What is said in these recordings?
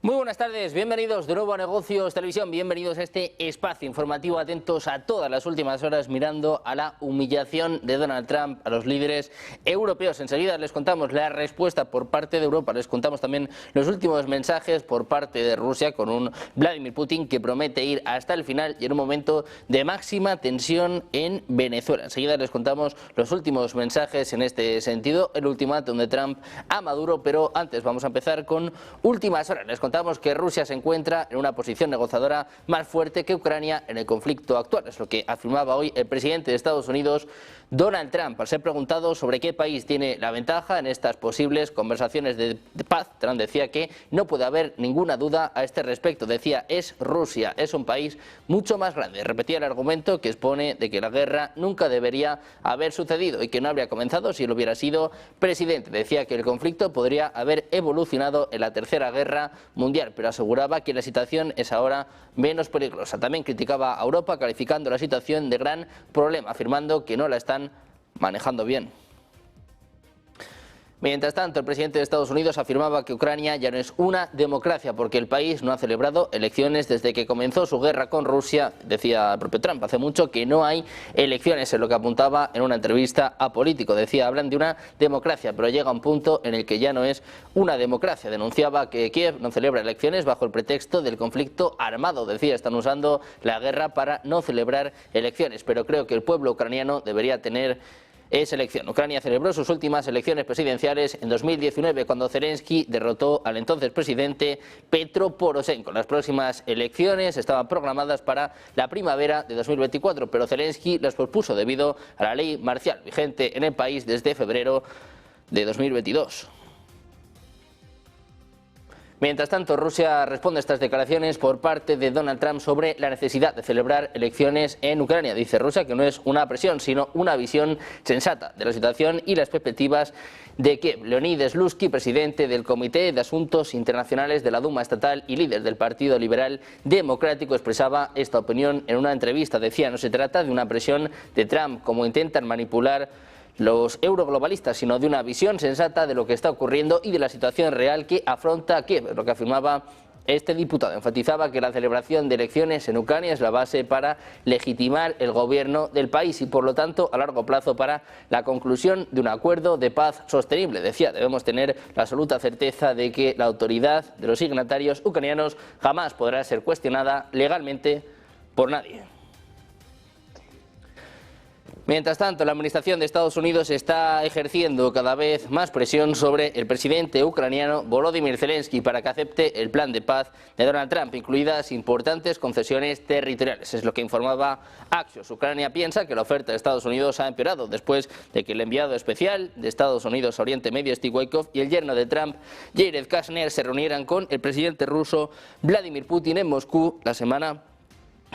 Muy buenas tardes, bienvenidos de nuevo a Negocios Televisión, bienvenidos a este espacio informativo, atentos a todas las últimas horas mirando a la humillación de Donald Trump a los líderes europeos. Enseguida les contamos la respuesta por parte de Europa, les contamos también los últimos mensajes por parte de Rusia con un Vladimir Putin que promete ir hasta el final y en un momento de máxima tensión en Venezuela. Enseguida les contamos los últimos mensajes en este sentido, el ultimátum de Trump a Maduro, pero antes vamos a empezar con últimas horas. Les contamos que Rusia se encuentra en una posición negociadora más fuerte que Ucrania en el conflicto actual. Es lo que afirmaba hoy el presidente de Estados Unidos, Donald Trump, al ser preguntado sobre qué país tiene la ventaja en estas posibles conversaciones de paz. Trump decía que no puede haber ninguna duda a este respecto. Decía, es Rusia, es un país mucho más grande. Repetía el argumento que expone de que la guerra nunca debería haber sucedido y que no habría comenzado si él hubiera sido presidente. Decía que el conflicto podría haber evolucionado en la Tercera Guerra Mundial, pero aseguraba que la situación es ahora menos peligrosa. También criticaba a Europa calificando la situación de gran problema, afirmando que no la están manejando bien. Mientras tanto, el presidente de Estados Unidos afirmaba que Ucrania ya no es una democracia porque el país no ha celebrado elecciones desde que comenzó su guerra con Rusia. Decía el propio Trump, hace mucho que no hay elecciones, es lo que apuntaba en una entrevista a Político. Decía, hablan de una democracia, pero llega un punto en el que ya no es una democracia. Denunciaba que Kiev no celebra elecciones bajo el pretexto del conflicto armado. Decía, están usando la guerra para no celebrar elecciones, pero creo que el pueblo ucraniano debería tener elección. Ucrania celebró sus últimas elecciones presidenciales en 2019 cuando Zelensky derrotó al entonces presidente Petro Poroshenko. Las próximas elecciones estaban programadas para la primavera de 2024, pero Zelensky las pospuso debido a la ley marcial vigente en el país desde febrero de 2022. Mientras tanto, Rusia responde a estas declaraciones por parte de Donald Trump sobre la necesidad de celebrar elecciones en Ucrania. Dice Rusia que no es una presión, sino una visión sensata de la situación y las perspectivas de Kiev. Leonid Slutsky, presidente del Comité de Asuntos Internacionales de la Duma Estatal y líder del Partido Liberal Democrático, expresaba esta opinión en una entrevista. Decía, no se trata de una presión de Trump, como intentan manipular los euroglobalistas, sino de una visión sensata de lo que está ocurriendo y de la situación real que afronta Kiev, lo que afirmaba este diputado. Enfatizaba que la celebración de elecciones en Ucrania es la base para legitimar el gobierno del país y, por lo tanto, a largo plazo para la conclusión de un acuerdo de paz sostenible. Decía, debemos tener la absoluta certeza de que la autoridad de los signatarios ucranianos jamás podrá ser cuestionada legalmente por nadie. Mientras tanto, la administración de Estados Unidos está ejerciendo cada vez más presión sobre el presidente ucraniano Volodymyr Zelensky para que acepte el plan de paz de Donald Trump, incluidas importantes concesiones territoriales. Es lo que informaba Axios. Ucrania piensa que la oferta de Estados Unidos ha empeorado después de que el enviado especial de Estados Unidos a Oriente Medio, Steve Witkoff, y el yerno de Trump, Jared Kushner, se reunieran con el presidente ruso Vladimir Putin en Moscú la semana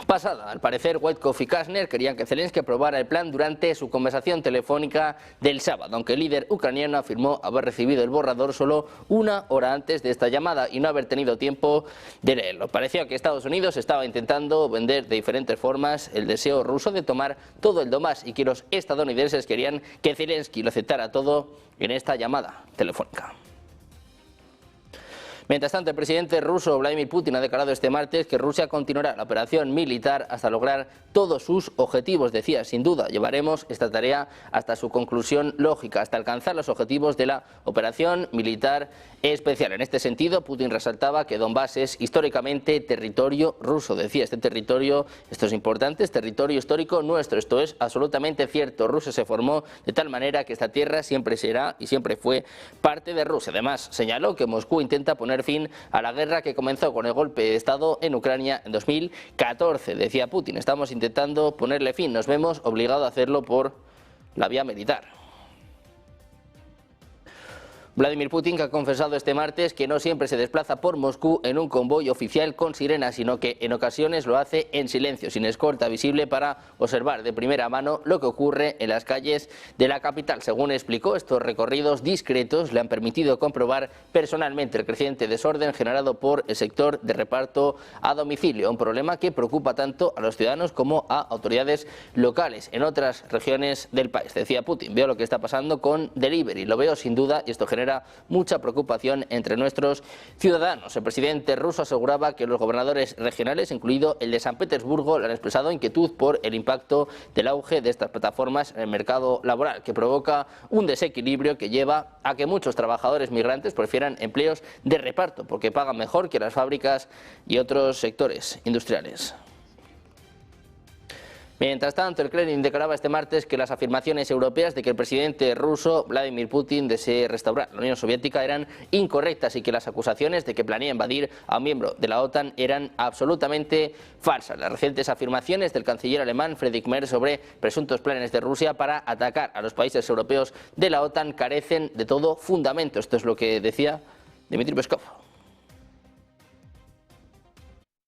pasada. Al parecer, Witkoff y Kushner querían que Zelensky aprobara el plan durante su conversación telefónica del sábado, aunque el líder ucraniano afirmó haber recibido el borrador solo una hora antes de esta llamada y no haber tenido tiempo de leerlo. Parecía que Estados Unidos estaba intentando vender de diferentes formas el deseo ruso de tomar todo el Donbass y que los estadounidenses querían que Zelensky lo aceptara todo en esta llamada telefónica. Mientras tanto, el presidente ruso Vladimir Putin ha declarado este martes que Rusia continuará la operación militar hasta lograr todos sus objetivos. Decía, sin duda, llevaremos esta tarea hasta su conclusión lógica, hasta alcanzar los objetivos de la operación militar especial. En este sentido, Putin resaltaba que Donbass es históricamente territorio ruso. Decía, este territorio, esto es importante, es territorio histórico nuestro. Esto es absolutamente cierto. Rusia se formó de tal manera que esta tierra siempre será y siempre fue parte de Rusia. Además, señaló que Moscú intenta poner fin a la guerra que comenzó con el golpe de Estado en Ucrania en 2014. Decía Putin, estamos intentando ponerle fin, nos vemos obligados a hacerlo por la vía militar. Vladimir Putin, que ha confesado este martes que no siempre se desplaza por Moscú en un convoy oficial con sirenas, sino que en ocasiones lo hace en silencio, sin escolta visible, para observar de primera mano lo que ocurre en las calles de la capital. Según explicó, estos recorridos discretos le han permitido comprobar personalmente el creciente desorden generado por el sector de reparto a domicilio, un problema que preocupa tanto a los ciudadanos como a autoridades locales en otras regiones del país. Decía Putin, veo lo que está pasando con Delivery, lo veo sin duda y esto genera genera mucha preocupación entre nuestros ciudadanos. El presidente ruso aseguraba que los gobernadores regionales, incluido el de San Petersburgo, le han expresado inquietud por el impacto del auge de estas plataformas en el mercado laboral, que provoca un desequilibrio que lleva a que muchos trabajadores migrantes prefieran empleos de reparto porque pagan mejor que las fábricas y otros sectores industriales. Mientras tanto, el Kremlin declaraba este martes que las afirmaciones europeas de que el presidente ruso Vladimir Putin desee restaurar la Unión Soviética eran incorrectas y que las acusaciones de que planea invadir a un miembro de la OTAN eran absolutamente falsas. Las recientes afirmaciones del canciller alemán Friedrich Merz sobre presuntos planes de Rusia para atacar a los países europeos de la OTAN carecen de todo fundamento. Esto es lo que decía Dmitry Peskov.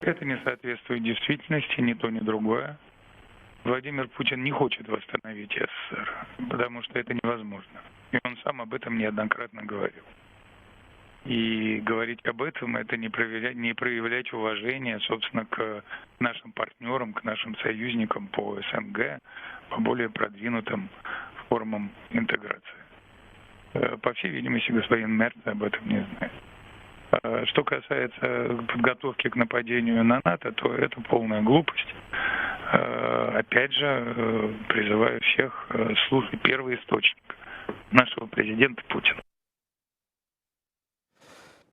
Это не соответствует действительности, ни то, ни другое. Владимир Путин не хочет восстановить СССР, потому что это невозможно. И он сам об этом неоднократно говорил. И говорить об этом — это не проявлять уважение, собственно, к нашим партнерам, к нашим союзникам по СНГ, по более продвинутым формам интеграции. По всей видимости, господин Мерц об этом не знает. Что касается подготовки к нападению на НАТО, то это полная глупость. Опять же, призываю всех слушать первый источник нашего президента Путина.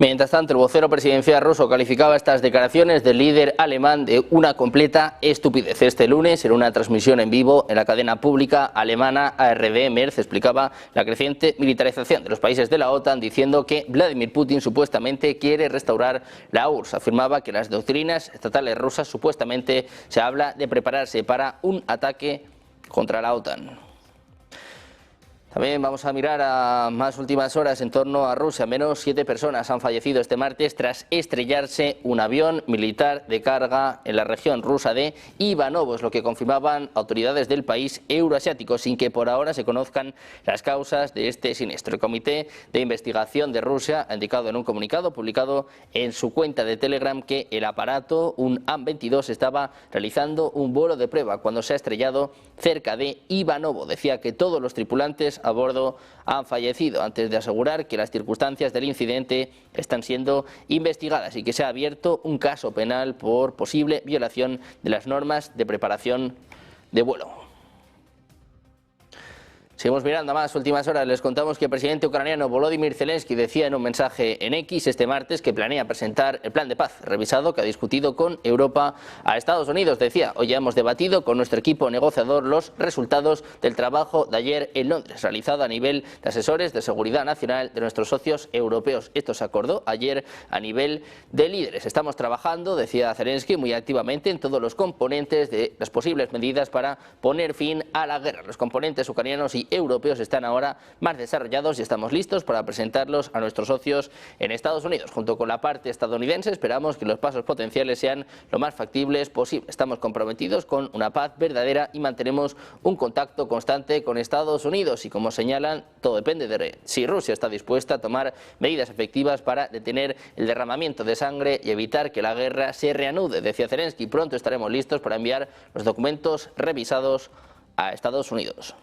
Mientras tanto, el vocero presidencial ruso calificaba estas declaraciones del líder alemán de una completa estupidez. Este lunes, en una transmisión en vivo en la cadena pública alemana ARD, Merz explicaba la creciente militarización de los países de la OTAN, diciendo que Vladimir Putin supuestamente quiere restaurar la URSS. Afirmaba que las doctrinas estatales rusas supuestamente se habla de prepararse para un ataque contra la OTAN. También vamos a mirar a más últimas horas en torno a Rusia. Menos 7 personas han fallecido este martes tras estrellarse un avión militar de carga en la región rusa de Ivanovo, es lo que confirmaban autoridades del país euroasiático, sin que por ahora se conozcan las causas de este siniestro. El Comité de Investigación de Rusia ha indicado en un comunicado publicado en su cuenta de Telegram que el aparato, un An-22, estaba realizando un vuelo de prueba cuando se ha estrellado cerca de Ivanovo. Decía que todos los tripulantes a bordo han fallecido, antes de asegurar que las circunstancias del incidente están siendo investigadas y que se ha abierto un caso penal por posible violación de las normas de preparación de vuelo. Seguimos mirando a más últimas horas. Les contamos que el presidente ucraniano Volodymyr Zelensky decía en un mensaje en X este martes que planea presentar el plan de paz revisado que ha discutido con Europa a Estados Unidos. Decía: hoy ya hemos debatido con nuestro equipo negociador los resultados del trabajo de ayer en Londres, realizado a nivel de asesores de seguridad nacional de nuestros socios europeos. Esto se acordó ayer a nivel de líderes. Estamos trabajando, decía Zelensky, muy activamente en todos los componentes de las posibles medidas para poner fin a la guerra. Los componentes ucranianos y europeos están ahora más desarrollados y estamos listos para presentarlos a nuestros socios en Estados Unidos. Junto con la parte estadounidense esperamos que los pasos potenciales sean lo más factibles posible. Estamos comprometidos con una paz verdadera y mantenemos un contacto constante con Estados Unidos y, como señalan, todo depende de si Rusia está dispuesta a tomar medidas efectivas para detener el derramamiento de sangre y evitar que la guerra se reanude. Decía Zelensky: pronto estaremos listos para enviar los documentos revisados a Estados Unidos.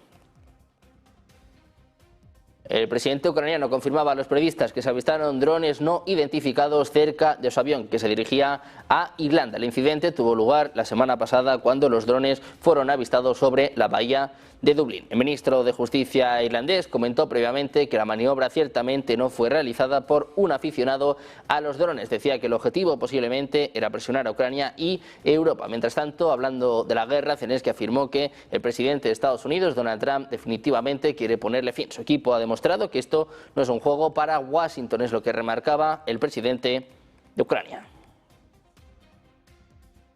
El presidente ucraniano confirmaba a los periodistas que se avistaron drones no identificados cerca de su avión que se dirigía a Irlanda. El incidente tuvo lugar la semana pasada cuando los drones fueron avistados sobre la bahía de Dublín. El ministro de Justicia irlandés comentó previamente que la maniobra ciertamente no fue realizada por un aficionado a los drones. Decía que el objetivo posiblemente era presionar a Ucrania y Europa. Mientras tanto, hablando de la guerra, Zelensky afirmó que el presidente de Estados Unidos, Donald Trump, definitivamente quiere ponerle fin. Su equipo ha demostrado que esto no es un juego para Washington, es lo que remarcaba el presidente de Ucrania.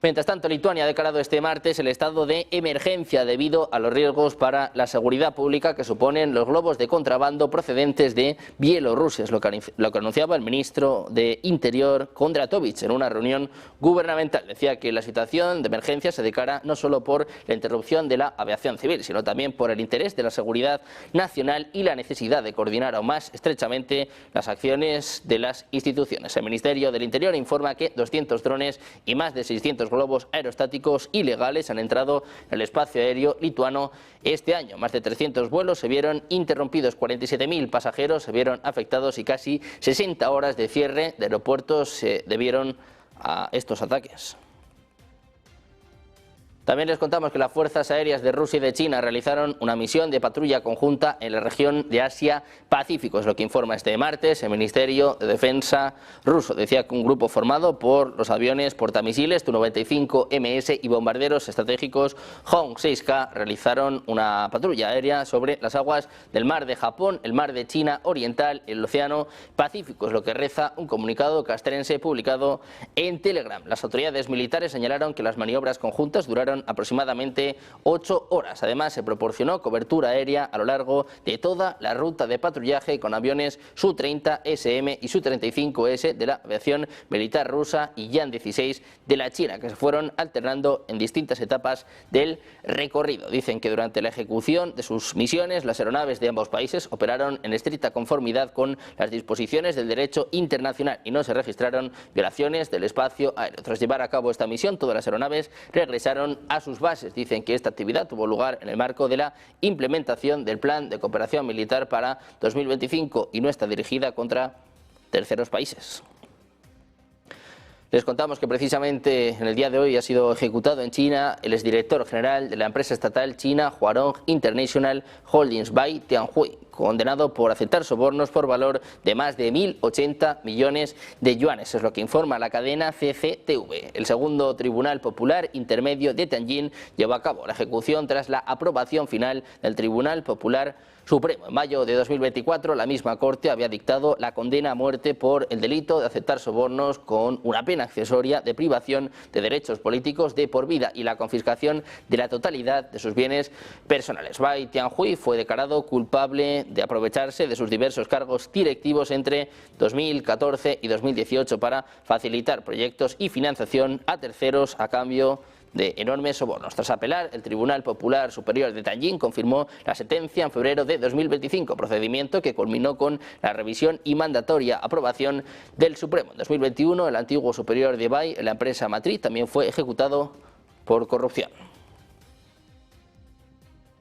Mientras tanto, Lituania ha declarado este martes el estado de emergencia debido a los riesgos para la seguridad pública que suponen los globos de contrabando procedentes de Bielorrusia. Es lo que anunciaba el ministro de Interior, Kondratovich, en una reunión gubernamental. Decía que la situación de emergencia se declara no solo por la interrupción de la aviación civil, sino también por el interés de la seguridad nacional y la necesidad de coordinar aún más estrechamente las acciones de las instituciones. El Ministerio del Interior informa que 200 drones y más de 600 globos aerostáticos ilegales han entrado en el espacio aéreo lituano este año. Más de 300 vuelos se vieron interrumpidos, 47.000 pasajeros se vieron afectados y casi 60 horas de cierre de aeropuertos se debieron a estos ataques. También les contamos que las fuerzas aéreas de Rusia y de China realizaron una misión de patrulla conjunta en la región de Asia-Pacífico. Es lo que informa este martes el Ministerio de Defensa ruso. Decía que un grupo formado por los aviones portamisiles Tu-95MS y bombarderos estratégicos Hong-6K realizaron una patrulla aérea sobre las aguas del mar de Japón, el mar de China Oriental, el Océano Pacífico. Es lo que reza un comunicado castrense publicado en Telegram. Las autoridades militares señalaron que las maniobras conjuntas duraron aproximadamente 8 horas. Además, se proporcionó cobertura aérea a lo largo de toda la ruta de patrullaje con aviones Su-30SM y Su-35S de la aviación militar rusa y Yan-16 de la China, que se fueron alternando en distintas etapas del recorrido. Dicen que durante la ejecución de sus misiones, las aeronaves de ambos países operaron en estricta conformidad con las disposiciones del derecho internacional y no se registraron violaciones del espacio aéreo. Tras llevar a cabo esta misión, todas las aeronaves regresaron a sus bases. Dicen que esta actividad tuvo lugar en el marco de la implementación del Plan de Cooperación Militar para 2025 y no está dirigida contra terceros países. Les contamos que precisamente en el día de hoy ha sido ejecutado en China el exdirector general de la empresa estatal china Huarong International Holdings Bai Tianhui, condenado por aceptar sobornos por valor de más de 1.080 millones de yuanes. Es lo que informa la cadena CCTV. El segundo Tribunal Popular Intermedio de Tianjin llevó a cabo la ejecución tras la aprobación final del Tribunal Popular Supremo. En mayo de 2024, la misma Corte había dictado la condena a muerte por el delito de aceptar sobornos con una pena accesoria de privación de derechos políticos de por vida y la confiscación de la totalidad de sus bienes personales. Bai Tianhui fue declarado culpable de aprovecharse de sus diversos cargos directivos entre 2014 y 2018 para facilitar proyectos y financiación a terceros a cambio de enormes sobornos. Tras apelar, el Tribunal Popular Superior de Tianjin confirmó la sentencia en febrero de 2025, procedimiento que culminó con la revisión y mandatoria aprobación del Supremo. En 2021, el antiguo superior de Bai, la empresa matriz, también fue ejecutado por corrupción.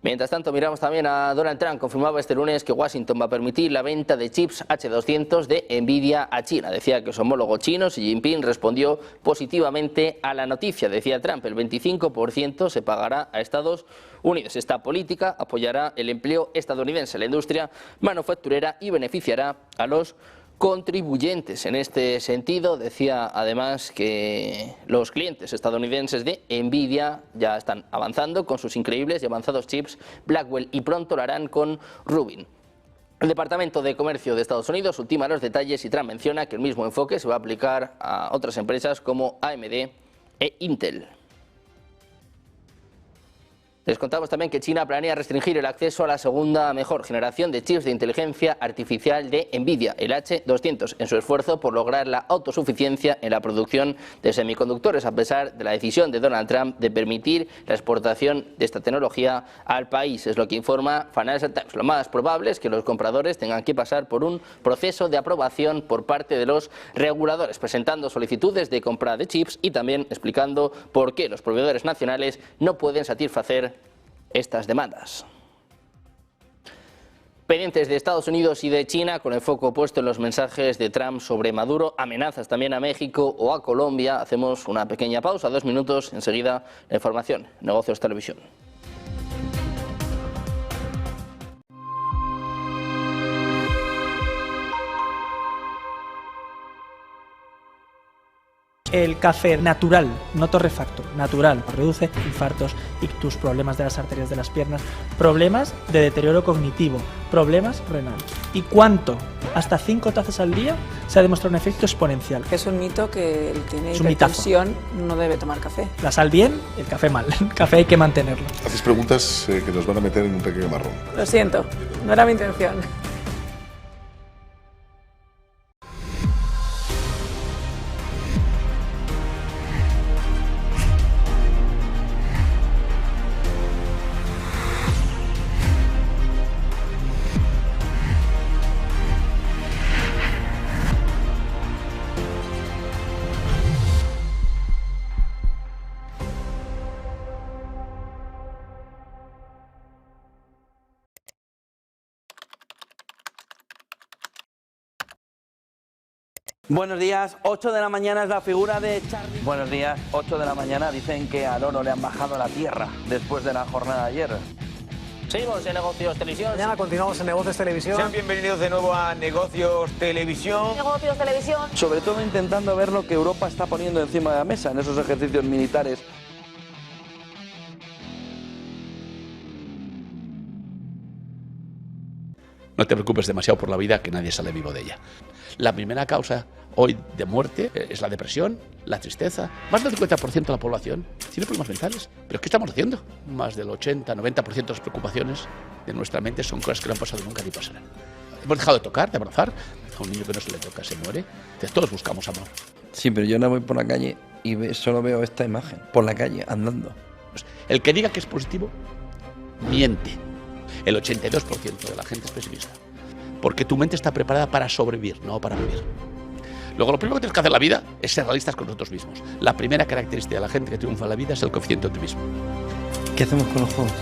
Mientras tanto, miramos también a Donald Trump. Confirmaba este lunes que Washington va a permitir la venta de chips H200 de Nvidia a China. Decía que su homólogo chino, Xi Jinping, respondió positivamente a la noticia. Decía Trump, el 25% se pagará a Estados Unidos. Esta política apoyará el empleo estadounidense, la industria manufacturera y beneficiará a los contribuyentes. En este sentido, decía además que los clientes estadounidenses de Nvidia ya están avanzando con sus increíbles y avanzados chips Blackwell y pronto lo harán con Rubin. El Departamento de Comercio de Estados Unidos ultima los detalles y Trump menciona que el mismo enfoque se va a aplicar a otras empresas como AMD e Intel. Les contamos también que China planea restringir el acceso a la segunda mejor generación de chips de inteligencia artificial de Nvidia, el H200, en su esfuerzo por lograr la autosuficiencia en la producción de semiconductores, a pesar de la decisión de Donald Trump de permitir la exportación de esta tecnología al país. Es lo que informa Financial Times. Lo más probable es que los compradores tengan que pasar por un proceso de aprobación por parte de los reguladores, presentando solicitudes de compra de chips y también explicando por qué los proveedores nacionales no pueden satisfacer estas demandas. Pendientes de Estados Unidos y de China, con el foco puesto en los mensajes de Trump sobre Maduro, amenazas también a México o a Colombia. Hacemos una pequeña pausa, 2 minutos, enseguida la información. Negocios Televisión. El café natural, no torrefacto, natural, reduce infartos, ictus, problemas de las arterias de las piernas, problemas de deterioro cognitivo, problemas renales. ¿Y cuánto? Hasta 5 tazas al día se ha demostrado un efecto exponencial. Es un mito que el que tiene hipertensión no debe tomar café. La sal bien, el café mal. El café hay que mantenerlo. Haces preguntas que nos van a meter en un pequeño marrón. Lo siento, no era mi intención. Buenos días, 8 de la mañana es la figura de Charlie. Buenos días, 8 de la mañana dicen que al oro le han bajado la tierra después de la jornada de ayer. Seguimos en Negocios Televisión. Mañana continuamos en Negocios Televisión. Sean bienvenidos de nuevo a Negocios Televisión. Negocios Televisión. Sobre todo intentando ver lo que Europa está poniendo encima de la mesa en esos ejercicios militares. No te preocupes demasiado por la vida, que nadie sale vivo de ella. La primera causa hoy de muerte es la depresión, la tristeza. Más del 50% de la población tiene problemas mentales. ¿Pero qué estamos haciendo? Más del 80-90% de las preocupaciones de nuestra mente son cosas que no han pasado nunca ni pasarán. Hemos dejado de tocar, de abrazar. A un niño que no se le toca se muere. Entonces todos buscamos amor. Sí, pero yo no voy por la calle y solo veo esta imagen. Por la calle, andando. El que diga que es positivo, miente. El 82% de la gente es pesimista. Porque tu mente está preparada para sobrevivir, no para vivir. Luego, lo primero que tienes que hacer en la vida es ser realistas con nosotros mismos. La primera característica de la gente que triunfa en la vida es el coeficiente de optimismo. ¿Qué hacemos con los jóvenes?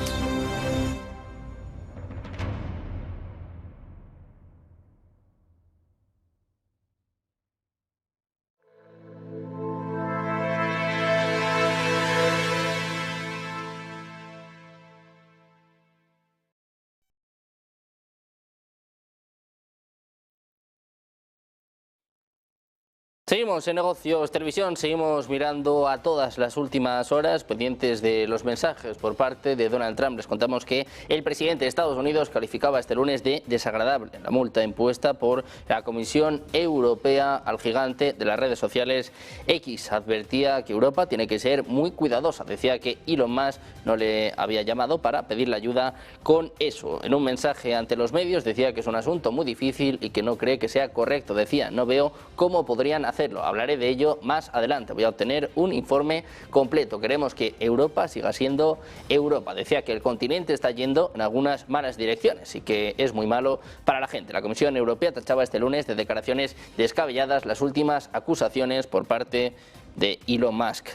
Seguimos en Negocios Televisión, seguimos mirando a todas las últimas horas, pendientes de los mensajes por parte de Donald Trump. Les contamos que el presidente de Estados Unidos calificaba este lunes de desagradable la multa impuesta por la Comisión Europea al gigante de las redes sociales X. Advertía que Europa tiene que ser muy cuidadosa. Decía que Elon Musk no le había llamado para pedirle ayuda con eso. En un mensaje ante los medios decía que es un asunto muy difícil y que no cree que sea correcto. Decía, no veo cómo podrían hacerlo. Hablaré de ello más adelante. Voy a obtener un informe completo. Queremos que Europa siga siendo Europa. Decía que el continente está yendo en algunas malas direcciones y que es muy malo para la gente. La Comisión Europea tachaba este lunes de declaraciones descabelladas las últimas acusaciones por parte de Elon Musk.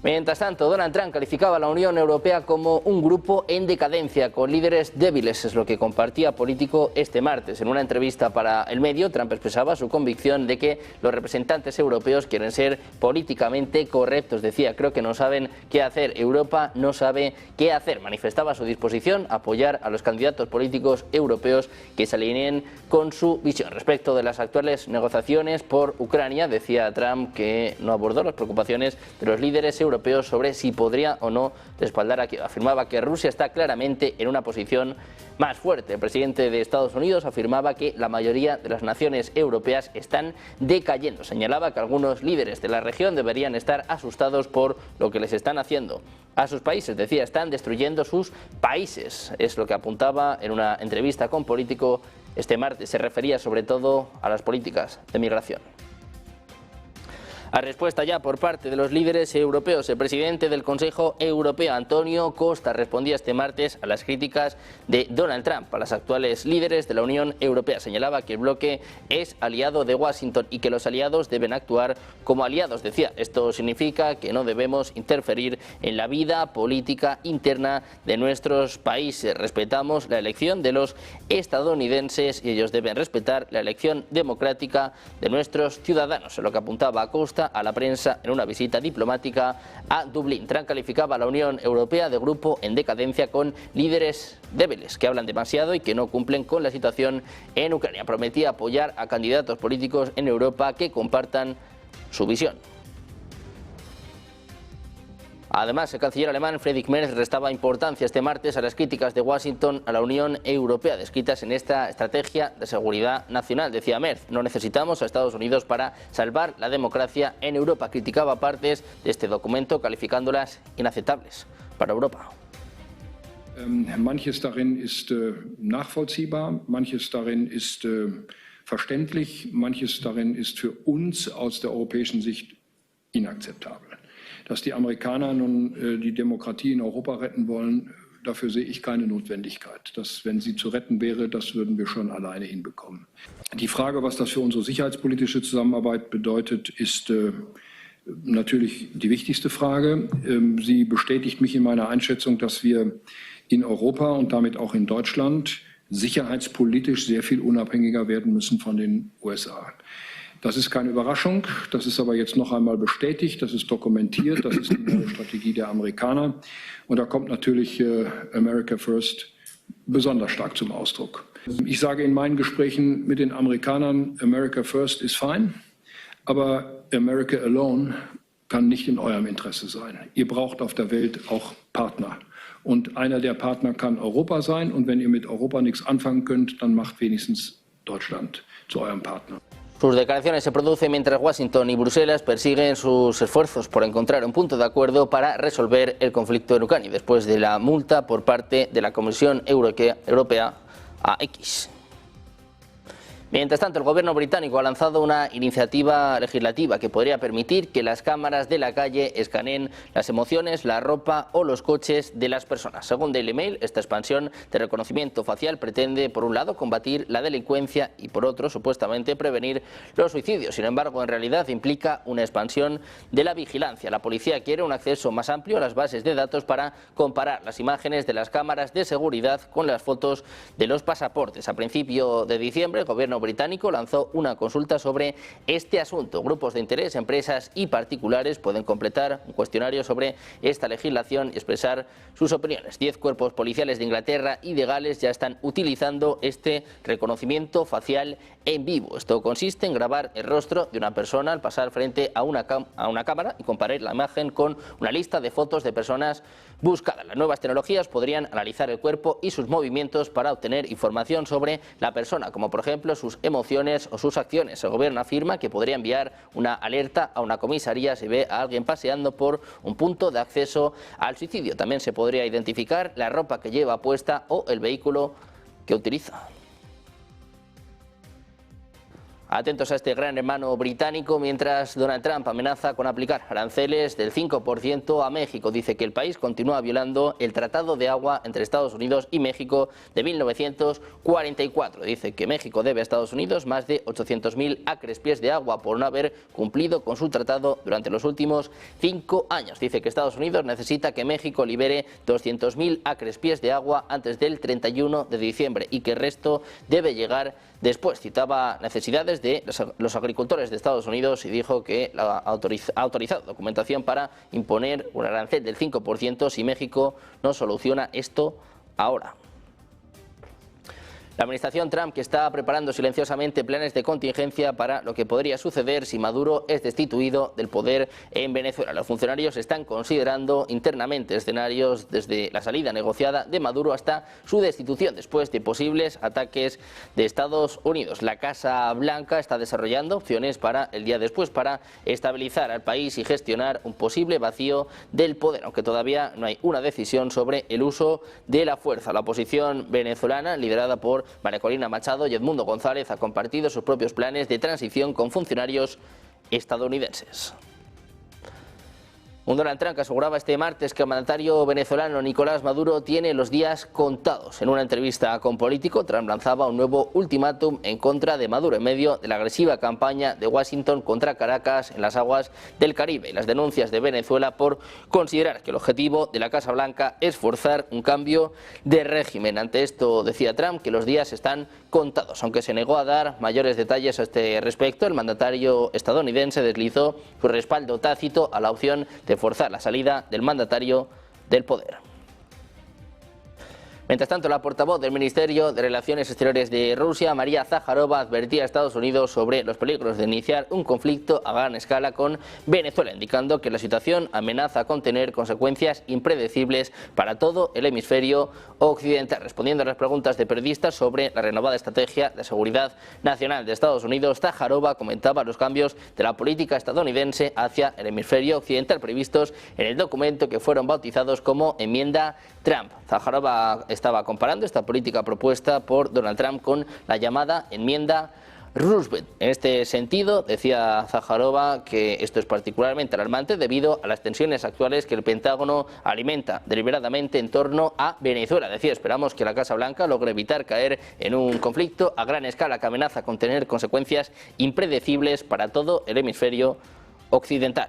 Mientras tanto, Donald Trump calificaba a la Unión Europea como un grupo en decadencia, con líderes débiles, es lo que compartía Político este martes. En una entrevista para el medio, Trump expresaba su convicción de que los representantes europeos quieren ser políticamente correctos. Decía, creo que no saben qué hacer, Europa no sabe qué hacer. Manifestaba su disposición a apoyar a los candidatos políticos europeos que se alineen con su visión. Respecto de las actuales negociaciones por Ucrania, decía Trump que no abordó las preocupaciones de los líderes europeos sobre si podría o no respaldar a Kiev. Afirmaba que Rusia está claramente en una posición más fuerte. El presidente de Estados Unidos afirmaba que la mayoría de las naciones europeas están decayendo. Señalaba que algunos líderes de la región deberían estar asustados por lo que les están haciendo a sus países. Decía, están destruyendo sus países. Es lo que apuntaba en una entrevista con Político este martes. Se refería sobre todo a las políticas de migración. A respuesta ya por parte de los líderes europeos, el presidente del Consejo Europeo, Antonio Costa, respondía este martes a las críticas de Donald Trump a los actuales líderes de la Unión Europea. Señalaba que el bloque es aliado de Washington y que los aliados deben actuar como aliados. Decía, esto significa que no debemos interferir en la vida política interna de nuestros países. Respetamos la elección de los estadounidenses y ellos deben respetar la elección democrática de nuestros ciudadanos. En lo que apuntaba Costa a la prensa en una visita diplomática a Dublín. Trump calificaba a la Unión Europea de grupo en decadencia con líderes débiles que hablan demasiado y que no cumplen con la situación en Ucrania. Prometía apoyar a candidatos políticos en Europa que compartan su visión. Además, el canciller alemán Friedrich Merz restaba importancia este martes a las críticas de Washington a la Unión Europea descritas en esta estrategia de seguridad nacional. Decía Merz, no necesitamos a Estados Unidos para salvar la democracia en Europa. Criticaba partes de este documento calificándolas inaceptables para Europa. Manches darin ist nachvollziehbar, manches darin ist verständlich, manches darin ist für uns aus der europäischen Sicht inakzeptabel. Dass die Amerikaner nun die Demokratie in Europa retten wollen, dafür sehe ich keine Notwendigkeit. Das, wenn sie zu retten wäre, das würden wir schon alleine hinbekommen. Die Frage, was das für unsere sicherheitspolitische Zusammenarbeit bedeutet, ist natürlich die wichtigste Frage. Sie bestätigt mich in meiner Einschätzung, dass wir in Europa und damit auch in Deutschland sicherheitspolitisch sehr viel unabhängiger werden müssen von den USA. Das ist keine Überraschung, das ist aber jetzt noch einmal bestätigt, das ist dokumentiert, das ist die neue Strategie der Amerikaner. Und da kommt natürlich America First besonders stark zum Ausdruck. Ich sage in meinen Gesprächen mit den Amerikanern, America First ist fein, aber America Alone kann nicht in eurem Interesse sein. Ihr braucht auf der Welt auch Partner. Und einer der Partner kann Europa sein. Und wenn ihr mit Europa nichts anfangen könnt, dann macht wenigstens Deutschland zu eurem Partner. Sus declaraciones se producen mientras Washington y Bruselas persiguen sus esfuerzos por encontrar un punto de acuerdo para resolver el conflicto en Ucrania, después de la multa por parte de la Comisión Europea a X. Mientras tanto, el gobierno británico ha lanzado una iniciativa legislativa que podría permitir que las cámaras de la calle escaneen las emociones, la ropa o los coches de las personas. Según Daily Mail, esta expansión de reconocimiento facial pretende, por un lado, combatir la delincuencia y, por otro, supuestamente prevenir los suicidios. Sin embargo, en realidad implica una expansión de la vigilancia. La policía quiere un acceso más amplio a las bases de datos para comparar las imágenes de las cámaras de seguridad con las fotos de los pasaportes. A principio de diciembre, el gobierno británico lanzó una consulta sobre este asunto. Grupos de interés, empresas y particulares pueden completar un cuestionario sobre esta legislación y expresar sus opiniones. 10 cuerpos policiales de Inglaterra y de Gales ya están utilizando este reconocimiento facial en vivo. Esto consiste en grabar el rostro de una persona al pasar frente a una cámara y comparar la imagen con una lista de fotos de personas buscadas. Las nuevas tecnologías podrían analizar el cuerpo y sus movimientos para obtener información sobre la persona, como por ejemplo sus emociones o sus acciones. El gobierno afirma que podría enviar una alerta a una comisaría si ve a alguien paseando por un punto de acceso al suicidio. También se podría identificar la ropa que lleva puesta o el vehículo que utiliza. Atentos a este gran hermano británico, mientras Donald Trump amenaza con aplicar aranceles del 5% a México. Dice que el país continúa violando el Tratado de Agua entre Estados Unidos y México de 1944. Dice que México debe a Estados Unidos más de 800.000 acres-pies de agua por no haber cumplido con su tratado durante los últimos 5 años. Dice que Estados Unidos necesita que México libere 200.000 acres-pies de agua antes del 31 de diciembre y que el resto debe llegar después. Citaba necesidades de los agricultores de Estados Unidos y dijo que ha autorizado documentación para imponer un arancel del 5% si México no soluciona esto ahora. La administración Trump, que está preparando silenciosamente planes de contingencia para lo que podría suceder si Maduro es destituido del poder en Venezuela. Los funcionarios están considerando internamente escenarios desde la salida negociada de Maduro hasta su destitución después de posibles ataques de Estados Unidos. La Casa Blanca está desarrollando opciones para el día después para estabilizar al país y gestionar un posible vacío del poder, aunque todavía no hay una decisión sobre el uso de la fuerza. La oposición venezolana, liderada por María Corina Machado y Edmundo González, ha compartido sus propios planes de transición con funcionarios estadounidenses. Un Donald Trump que aseguraba este martes que el mandatario venezolano Nicolás Maduro tiene los días contados. En una entrevista con Político, Trump lanzaba un nuevo ultimátum en contra de Maduro en medio de la agresiva campaña de Washington contra Caracas en las aguas del Caribe y las denuncias de Venezuela por considerar que el objetivo de la Casa Blanca es forzar un cambio de régimen. Ante esto decía Trump que los días están contados. Aunque se negó a dar mayores detalles a este respecto, el mandatario estadounidense deslizó su respaldo tácito a la opción de forzar la salida del mandatario del poder. Mientras tanto, la portavoz del Ministerio de Relaciones Exteriores de Rusia, María Zaharova, advertía a Estados Unidos sobre los peligros de iniciar un conflicto a gran escala con Venezuela, indicando que la situación amenaza con tener consecuencias impredecibles para todo el hemisferio occidental. Respondiendo a las preguntas de periodistas sobre la renovada estrategia de seguridad nacional de Estados Unidos, Zaharova comentaba los cambios de la política estadounidense hacia el hemisferio occidental previstos en el documento que fueron bautizados como Enmienda Trump. Zaharova estaba comparando esta política propuesta por Donald Trump con la llamada Enmienda Roosevelt. En este sentido, decía Zaharova que esto es particularmente alarmante debido a las tensiones actuales que el Pentágono alimenta deliberadamente en torno a Venezuela. Decía, esperamos que la Casa Blanca logre evitar caer en un conflicto a gran escala que amenaza con tener consecuencias impredecibles para todo el hemisferio occidental.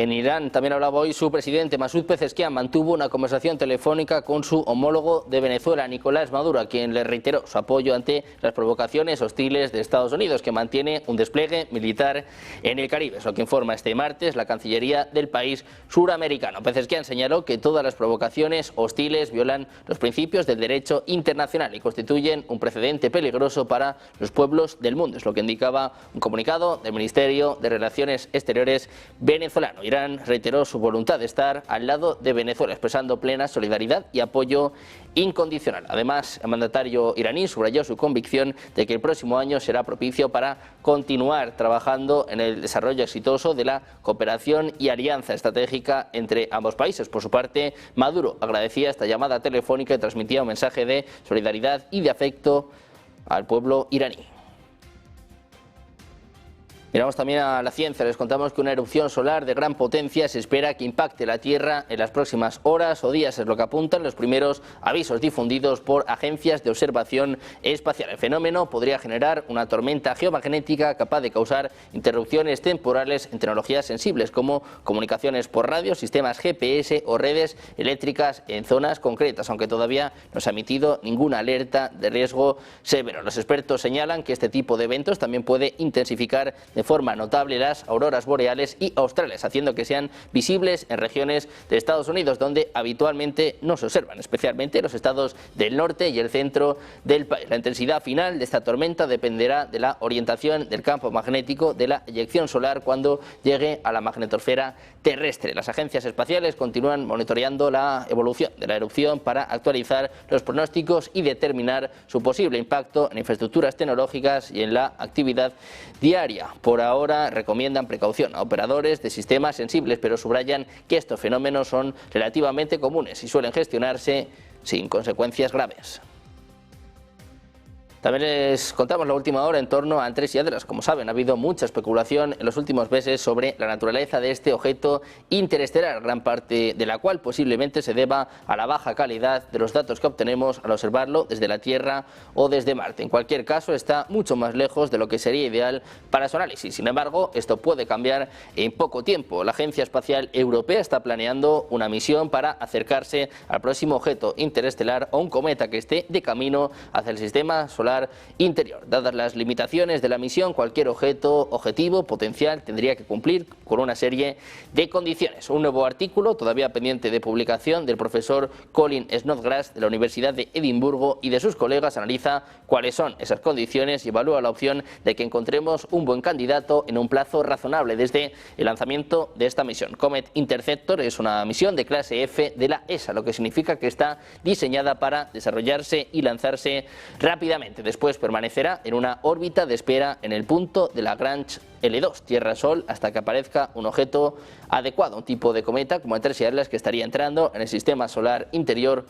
En Irán también hablaba hoy su presidente Masoud Pezeshkian. Mantuvo una conversación telefónica con su homólogo de Venezuela, Nicolás Maduro, a quien le reiteró su apoyo ante las provocaciones hostiles de Estados Unidos, que mantiene un despliegue militar en el Caribe. Es lo que informa este martes la Cancillería del país suramericano. Pezeshkian señaló que todas las provocaciones hostiles violan los principios del derecho internacional y constituyen un precedente peligroso para los pueblos del mundo. Es lo que indicaba un comunicado del Ministerio de Relaciones Exteriores venezolano. Irán reiteró su voluntad de estar al lado de Venezuela, expresando plena solidaridad y apoyo incondicional. Además, el mandatario iraní subrayó su convicción de que el próximo año será propicio para continuar trabajando en el desarrollo exitoso de la cooperación y alianza estratégica entre ambos países. Por su parte, Maduro agradecía esta llamada telefónica y transmitía un mensaje de solidaridad y de afecto al pueblo iraní. Miramos también a la ciencia. Les contamos que una erupción solar de gran potencia se espera que impacte la Tierra en las próximas horas o días. Es lo que apuntan los primeros avisos difundidos por agencias de observación espacial. El fenómeno podría generar una tormenta geomagnética capaz de causar interrupciones temporales en tecnologías sensibles como comunicaciones por radio, sistemas GPS o redes eléctricas en zonas concretas, aunque todavía no se ha emitido ninguna alerta de riesgo severo. Los expertos señalan que este tipo de eventos también puede intensificar de forma notable las auroras boreales y australes, haciendo que sean visibles en regiones de Estados Unidos donde habitualmente no se observan, especialmente en los estados del norte y el centro del país. La intensidad final de esta tormenta dependerá de la orientación del campo magnético de la eyección solar cuando llegue a la magnetosfera terrestre. Las agencias espaciales continúan monitoreando la evolución de la erupción para actualizar los pronósticos y determinar su posible impacto en infraestructuras tecnológicas y en la actividad diaria. Por ahora recomiendan precaución a operadores de sistemas sensibles, pero subrayan que estos fenómenos son relativamente comunes y suelen gestionarse sin consecuencias graves. También les contamos la última hora en torno a Andrés Yadras. Como saben, ha habido mucha especulación en los últimos meses sobre la naturaleza de este objeto interestelar, gran parte de la cual posiblemente se deba a la baja calidad de los datos que obtenemos al observarlo desde la Tierra o desde Marte. En cualquier caso, está mucho más lejos de lo que sería ideal para su análisis. Sin embargo, esto puede cambiar en poco tiempo. La Agencia Espacial Europea está planeando una misión para acercarse al próximo objeto interestelar o un cometa que esté de camino hacia el sistema solar interior. Dadas las limitaciones de la misión, cualquier objetivo potencial tendría que cumplir con una serie de condiciones. Un nuevo artículo, todavía pendiente de publicación, del profesor Colin Snodgrass de la Universidad de Edimburgo y de sus colegas, analiza cuáles son esas condiciones y evalúa la opción de que encontremos un buen candidato en un plazo razonable desde el lanzamiento de esta misión. Comet Interceptor es una misión de clase F de la ESA, lo que significa que está diseñada para desarrollarse y lanzarse rápidamente. Después permanecerá en una órbita de espera en el punto de Lagrange L2, Tierra-Sol, hasta que aparezca un objeto adecuado, un tipo de cometa como Andrés Yadras que estaría entrando en el sistema solar interior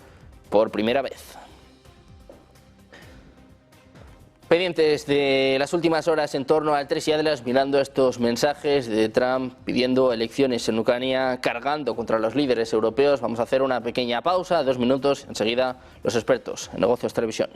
por primera vez. Pendientes de las últimas horas en torno a Andrés Yadras, mirando estos mensajes de Trump pidiendo elecciones en Ucrania, cargando contra los líderes europeos. Vamos a hacer una pequeña pausa, 2 minutos, enseguida los expertos en Negocios Televisión.